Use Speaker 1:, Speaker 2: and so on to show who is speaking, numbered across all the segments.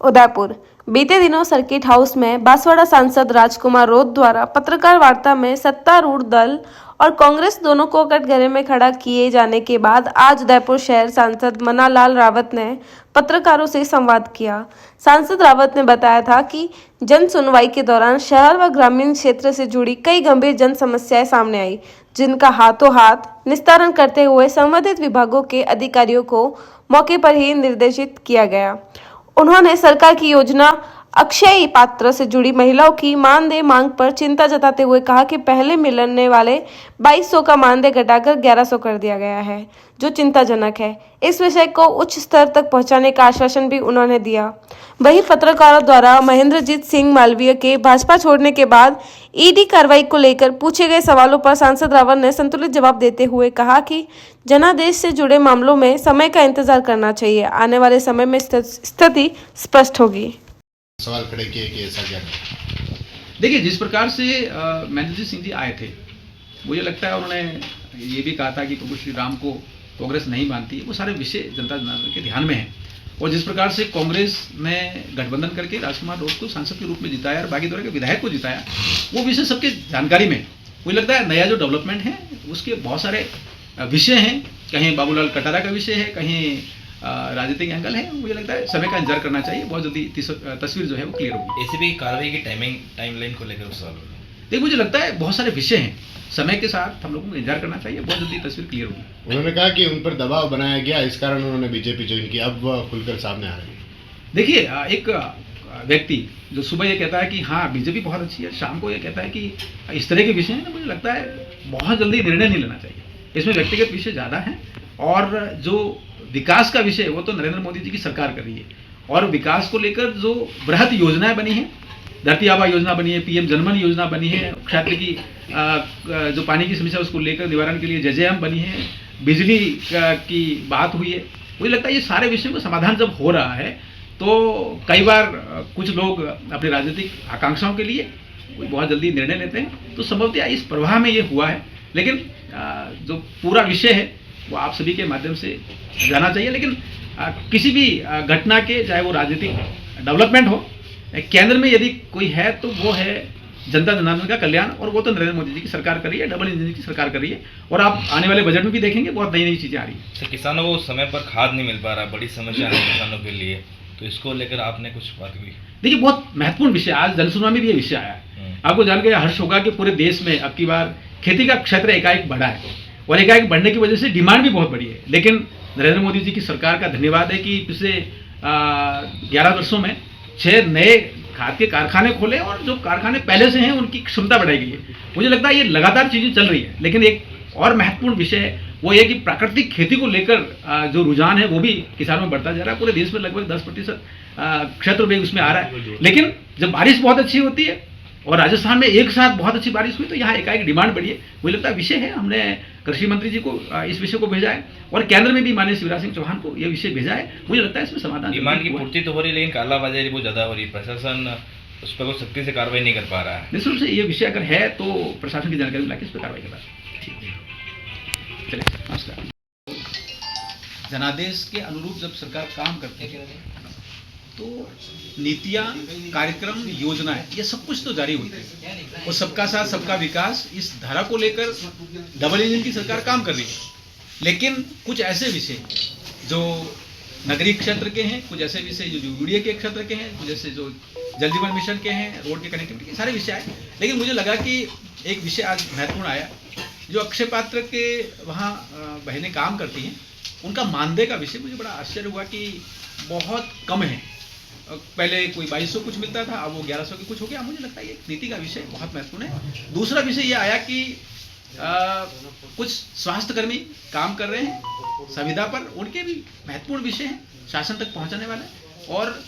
Speaker 1: उदयपुर। बीते दिनों circuit house में बांसवाड़ा सांसद राजकुमार रोत द्वारा पत्रकार वार्ता में सत्तारूढ़ दल और कांग्रेस दोनों को कटघरे में खड़ा किए जाने के बाद आज उदयपुर शहर सांसद मन्नालाल रावत ने पत्रकारों से संवाद किया। सांसद रावत ने बताया था कि जन सुनवाई के दौरान शहर व ग्रामीण क्षेत्र से जुड़ी कई गंभीर जन समस्याएं सामने आई, जिनका हाथों हाथ निस्तारण करते हुए संबंधित विभागों के अधिकारियों को मौके पर ही निर्देशित किया गया। उन्होंने सरकार की योजना अक्षय पात्र से जुड़ी महिलाओं की मानदेय मांग पर चिंता जताते हुए कहा कि पहले मिलने वाले 2200 का मानदेय घटाकर 1100 कर दिया गया है, जो चिंताजनक है। इस विषय को उच्च स्तर तक पहुंचाने का आश्वासन भी उन्होंने दिया। वहीं पत्रकारों द्वारा महेंद्रजीत सिंह मालवीय के भाजपा छोड़ने के बाद ईडी कार्रवाई को लेकर पूछे गए सवालों पर सांसद रावत ने संतुलित जवाब देते हुए कहा कि जनादेश से जुड़े मामलों में समय का इंतजार करना चाहिए। आने वाले समय में स्थिति स्पष्ट होगी।
Speaker 2: सवाल खड़े किए कि ऐसा क्या है?
Speaker 3: देखिए, जिस प्रकार से महेंद्रजीत सिंह जी आए थे, मुझे लगता है उन्होंने ये भी कहा था कि प्रभु श्री राम को कांग्रेस नहीं मानती है। वो सारे विषय जनता जनार्दन के ध्यान में हैं। और जिस प्रकार से कांग्रेस ने गठबंधन करके राजकुमार रोत को सांसद के रूप में जिताया और बागी दौरे के विधायक को जिताया, वो विषय सबके जानकारी में। मुझे लगता है नया जो डेवलपमेंट है उसके बहुत सारे विषय हैं। कहीं बाबूलाल कटारा का विषय है, कहीं राजनीतिक एंगल है। मुझे लगता है समय का इंतजार करना चाहिए। बहुत जल्दी तस्वीर जो है वो क्लियर होगी।
Speaker 4: ऐसे भी कार्रवाई की टाइमलाइन को लेकर सवाल हो रहा है।
Speaker 3: देखिए, मुझे लगता है बहुत सारे विषय हैं, समय के साथ हम लोगों को इंतजार करना चाहिए। बहुत जल्दी तस्वीर क्लियर होगी।
Speaker 2: उन्होंने कहा कि उन पर दबाव बनाया गया, इस कारण उन्होंने बीजेपी ज्वाइन की, अब वह खुलकर सामने आ रही है।
Speaker 3: देखिए, एक व्यक्ति जो सुबह ये कहता है कि हाँ बीजेपी बहुत अच्छी है, शाम को ये कहता है कि इस तरह के विषय हैं, मुझे लगता है बहुत जल्दी निर्णय नहीं लेना चाहिए। इसमें व्यक्तिगत विषय ज़्यादा है और जो विकास का विषय वो तो नरेंद्र मोदी जी की सरकार कर रही है। और विकास को लेकर जो बृहत योजनाएं बनी हैं, धरती आबा योजना बनी है, पीएम जनमन योजना बनी है, क्षेत्र की जो पानी की समस्या उसको लेकर निवारण के लिए जजेएम बनी है, बिजली की बात हुई है। मुझे लगता है ये सारे विषयों का समाधान जब हो रहा है तो कई बार कुछ लोग अपनी राजनीतिक आकांक्षाओं के लिए बहुत जल्दी निर्णय लेते हैं, तो संभवतः इस प्रवाह में ये हुआ है। लेकिन जो पूरा विषय है वो आप सभी के माध्यम से जाना चाहिए। लेकिन किसी भी घटना के, चाहे वो राजनीतिक डेवलपमेंट हो, केंद्र में यदि कोई है तो वो है जनता जनार्दन का कल्याण, और वो तो नरेंद्र मोदी जी की सरकार कर रही है, डबल इंजन की सरकार कर रही है। और आप आने वाले बजट में भी देखेंगे बहुत नई नई चीज़ें आ रही है।
Speaker 4: सर, किसानों को समय पर खाद नहीं मिल पा रहा, बड़ी समस्या है किसानों के लिए, तो इसको लेकर आपने कुछ बात की?
Speaker 3: देखिए, बहुत महत्वपूर्ण विषय, आज जनसुनवाई में भी ये विषय आया है। आपको जान के हर्ष होगा कि पूरे देश में अब की बार खेती का क्षेत्र एकाएक बढ़ा है, और एकाएक बढ़ने की वजह से डिमांड भी बहुत बढ़ी है। लेकिन नरेंद्र मोदी जी की सरकार का धन्यवाद है कि पिछले 11 वर्षों में 6 नए खाद के कारखाने खोले, और जो कारखाने पहले से हैं उनकी क्षमता बढ़ाई गई है। मुझे लगता है ये लगातार चीज़ें चल रही है। लेकिन एक और महत्वपूर्ण विषय है वो ये कि प्राकृतिक खेती को लेकर जो रुझान है वो भी किसानों में बढ़ता जा रहा है। पूरे देश में लगभग 10% क्षेत्र में उसमें आ रहा है। लेकिन जब बारिश बहुत अच्छी होती है और राजस्थान में एक साथ बहुत अच्छी बारिश हुई तो यहाँ एकाएक डिमांड बढ़ी है। मुझे लगता है विषय है, हमने कृषि मंत्री जी को इस विषय को भेजा है और केंद्र में भी माननीय शिवराज सिंह चौहान को यह विषय भेजा है। मुझे लगता है इसमें समाधान,
Speaker 4: डिमांड की पूर्ति तो हो रही है लेकिन कालाबाजारी बहुत ज़्यादा हो रही है, प्रशासन उस पर सख्ती से कार्रवाई नहीं कर पा रहा है।
Speaker 3: निश्चित रूप से ये विषय अगर है तो प्रशासन की जानकारी मिला के इस पर कार्रवाई करना है। चलिए, नमस्कार। जनादेश के अनुरूप जब सरकार काम करती है तो नीतियाँ, कार्यक्रम, योजनाएं, ये सब कुछ तो जारी होती है। और सबका साथ सबका विकास, इस धारा को लेकर डबल इंजन की सरकार काम कर रही है। लेकिन कुछ ऐसे विषय जो नगरीय क्षेत्र के हैं, कुछ ऐसे विषय जो यूडीए के क्षेत्र के हैं, कुछ ऐसे जो जल जीवन मिशन के हैं, रोड के कनेक्टिविटी के, सारे विषय आए। लेकिन मुझे लगा कि एक विषय आज महत्वपूर्ण आया, जो अक्षय पात्र के वहाँ बहनें काम करती हैं, उनका मानदेय का विषय। मुझे बड़ा आश्चर्य हुआ कि बहुत कम है। पहले कोई 2200 कुछ मिलता था, अब वो 1100 के कुछ हो गया। मुझे लगता है ये नीति का विषय बहुत महत्वपूर्ण है। दूसरा विषय ये आया कि कुछ स्वास्थ्यकर्मी काम कर रहे हैं संविदा पर, उनके भी महत्वपूर्ण विषय हैं शासन तक पहुंचाने वाले। और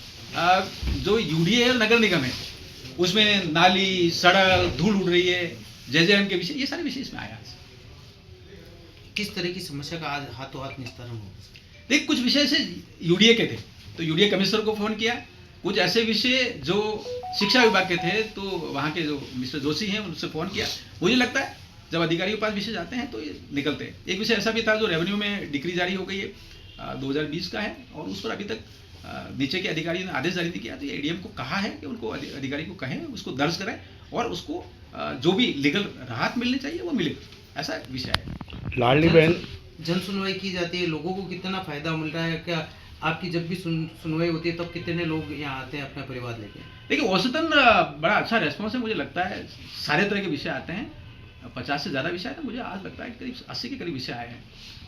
Speaker 3: जो यूडीए और नगर निगम है उसमें नाली, सड़क, धूल उड़ रही है, जेजेएम के विषय, ये सारे विषय इसमें आया।
Speaker 5: किस तरह की समस्या का आज हाथों हाथ निस्तारण होगा?
Speaker 3: देख, कुछ विषय से यूडीए के थे तो यूडीए कमिश्नर को फोन किया। कुछ ऐसे विषय जो शिक्षा विभाग के थे तो वहाँ के जो मिस्टर जोशी हैं उनसे फ़ोन किया। मुझे लगता है जब अधिकारियों के पास विषय जाते हैं तो ये निकलते हैं। एक विषय ऐसा भी था जो रेवेन्यू में डिक्री जारी हो गई है, 2020 का है, और उस पर अभी तक नीचे के अधिकारियों ने आदेश जारी नहीं किया, तो एडीएम को कहा है कि उनको अधिकारी को कहें, उसको दर्ज कराएं और उसको जो भी लीगल राहत मिलनी चाहिए वो मिले, ऐसा विषय है।
Speaker 2: लाडली बहन
Speaker 5: जन सुनवाई की जाती है, लोगों को कितना फायदा मिल रहा है? क्या आपकी जब भी सुनवाई होती है तब कितने लोग यहाँ आते हैं अपना परिवार लेके?
Speaker 3: देखिए औसतन बड़ा अच्छा रेस्पॉन्स है, मुझे लगता है सारे तरह के विषय आते हैं, 50 से ज़्यादा विषय आते हैं, मुझे आज लगता है कि करीब 80 के करीब विषय आए हैं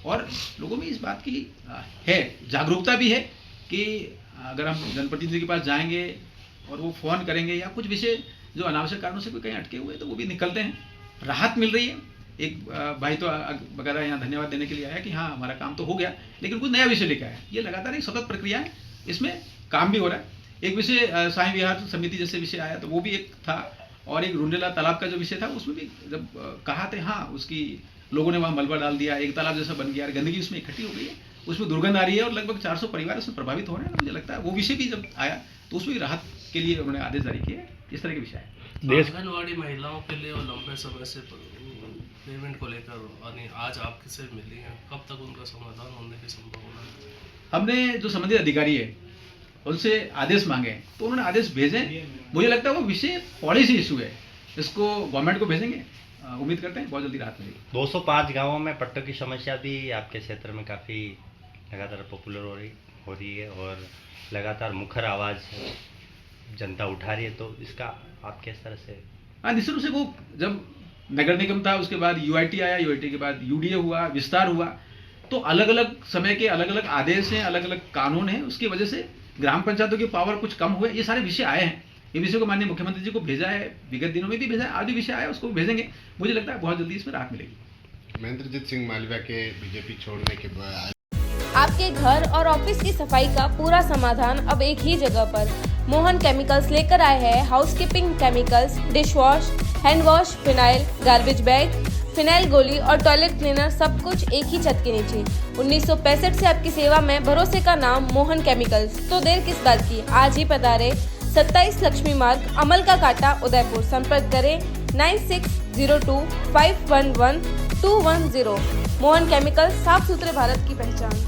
Speaker 3: और लोगों में इस बात की है जागरूकता भी है कि अगर हम जनप्रतिनिधि के पास जाएंगे और वो फ़ोन करेंगे या कुछ विषय जो अनावश्यक कारणों से कोई कहीं अटके हुए तो वो भी निकलते हैं, राहत मिल रही है। एक भाई तो वगैरह यहाँ धन्यवाद देने के लिए आया कि हाँ हमारा काम तो हो गया, लेकिन कुछ नया विषय लेकर आया। ये लगातार एक सतत प्रक्रिया है, इसमें काम भी हो रहा है। एक विषय साईं विहार समिति जैसे विषय आया तो वो भी एक था, और एक रुंडेला तालाब का जो विषय था उसमें भी जब कहा थे हाँ उसकी लोगों ने वहाँ मलबा डाल दिया, एक तालाब जैसा बन गया, गंदगी उसमें इकट्ठी हो गई है, उसमें दुर्गंध आ रही है और लगभग 400 परिवार उसमें प्रभावित हो रहे हैं। मुझे लगता है वो विषय भी जब आया तो उसमें भी राहत के लिए उन्होंने आदेश जारी किए। इस तरह के विषय है।
Speaker 6: आंगनवाड़ी महिलाओं के लिए और लंबे समय से पेमेंट को लेकर और आज आपके से मिली हैं, कब तक उनका समाधान होने की संभावना है?
Speaker 3: हमने जो संबंधित अधिकारी है उनसे आदेश मांगे हैं, तो उन्होंने आदेश भेजे। मुझे लगता है वो विषय पॉलिसी इशू है, इसको गवर्नमेंट को भेजेंगे, उम्मीद करते हैं बहुत जल्दी राहत मिलेगी।
Speaker 7: 205 गांवों में पट्टों की समस्या भी आपके क्षेत्र में काफ़ी लगातार पॉपुलर हो रही है और लगातार मुखर आवाज़ जनता उठा रही है, तो इसका आप किस तरह से?
Speaker 3: हाँ, निश्चित रूप से वो जब नगर निगम था उसके बाद यूआईटी आया, यूआईटी के बाद यूडीए हुआ, विस्तार हुआ, तो अलग अलग समय के अलग अलग आदेश हैं, अलग अलग कानून हैं, उसकी वजह से ग्राम पंचायतों की पावर कुछ कम हुए। ये सारे विषय आए हैं, ये विषय को माननीय मुख्यमंत्री जी को भेजा है, विगत दिनों में भी भेजा है, आज भी विषय आया उसको भी भेजेंगे। मुझे लगता है बहुत जल्दी इसमें राहत मिलेगी।
Speaker 2: महेंद्रजीत सिंह मालवीय के बीजेपी छोड़ने के बाद
Speaker 1: आपके घर और ऑफिस की सफाई का पूरा समाधान अब एक ही जगह पर। मोहन केमिकल्स लेकर आए हैं housekeeping chemicals, dish wash, hand wash, phenyl, garbage bag, phenyl गोली और टॉयलेट क्लीनर, सब कुछ एक ही छत के नीचे। 1965 से आपकी सेवा में, भरोसे का नाम मोहन केमिकल्स। तो देर किस बात की, आज ही पधारें। 27 लक्ष्मी मार्ग, अमल का कांटा, उदयपुर। संपर्क करें 9602 511 210। मोहन केमिकल्स, साफ सुथरे भारत की पहचान।